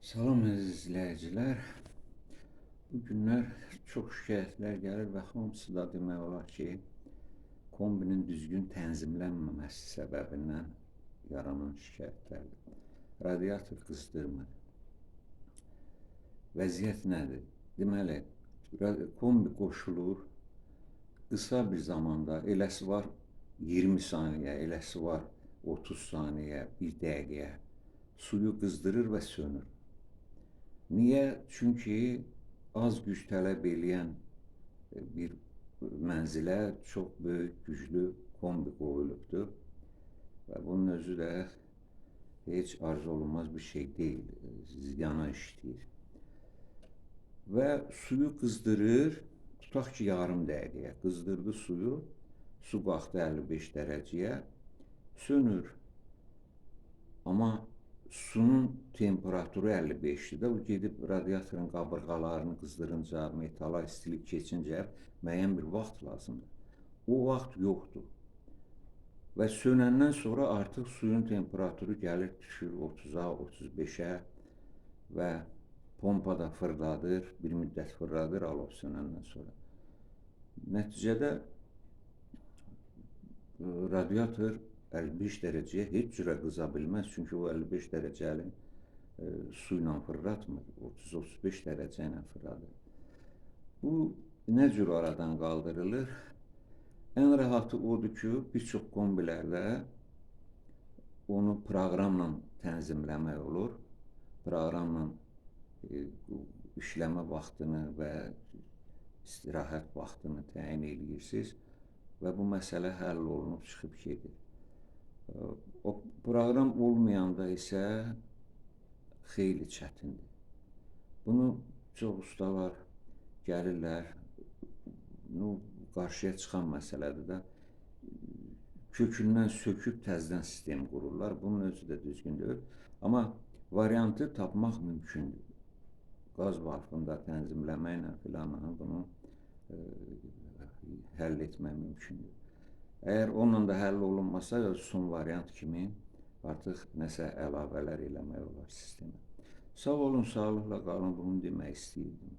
Salam əziz izləyicilər. Bu günlər çox şikayətlər gəlir və hamısı da demək olar ki, kombinin düzgün tənzimlənməməsi səbəbindən yaranan şikayətlərdir. Radiator qızdırmır. Vəziyyət nədir? Deməli, kombi qoşulur, qısa bir zamanda, eləsi var 20 saniyə, eləsi var 30 saniyə, 1 dəqiqəyə suyu qızdırır və sönür. Niyə? Çünki az güc tələb eləyən bir mənzilə çox böyük, güclü kombi qoyulubdur və bunun özü də heç arzu olunmaz bir şey deyil, ziyana işləyir. Və suyu qızdırır, tutaq ki, yarım dəqiqəyə qızdırdı suyu, su qalxdı 55 dərəcəyə, sönür. Amma sunun temperaturu 55'dir də, o gedib radiatorun qabırğalarını qızdırınca, metala istilik keçincə müəyyən bir vaxt lazımdır. O vaxt yoxdur. Və sönəndən sonra artıq suyun temperaturu gəlir, düşür 30'a, 35'ə və pompada fırladır, bir müddət fırladır alov sönəndən sonra. Nəticədə radiator 55 dərəcəyə heç cürə qıza bilməz, çünki o 55 dərəcəli su ilə fırlatmır, 30-35 dərəcə ilə fırladır. Bu nə cür aradan qaldırılır? Ən rahatı odur ki, bir çox kombilərdə onu proqramla tənzimləmək olur. Proqramla işləmə vaxtını və istirahət vaxtını təyin edirsiniz və bu məsələ həll olunub çıxıb gedir. O proqram olmayanda isə xeyli çətindir. Bunu çox ustalar gəlirlər, qarşıya çıxan məsələdir də, kökündən söküb təzədən sistem qururlar. Bunun özü də düzgün deyil. Amma variantı tapmaq mümkündür. Qaz valfında tənzimləməklə filan bunu həll etmək mümkündür. Əgər onunla da həll olunmasa, son variant kimi artıq nəsə əlavələr eləmək olar sistemə. Sağ olun, sağlıqla qalın, bunu demək istəyirdim.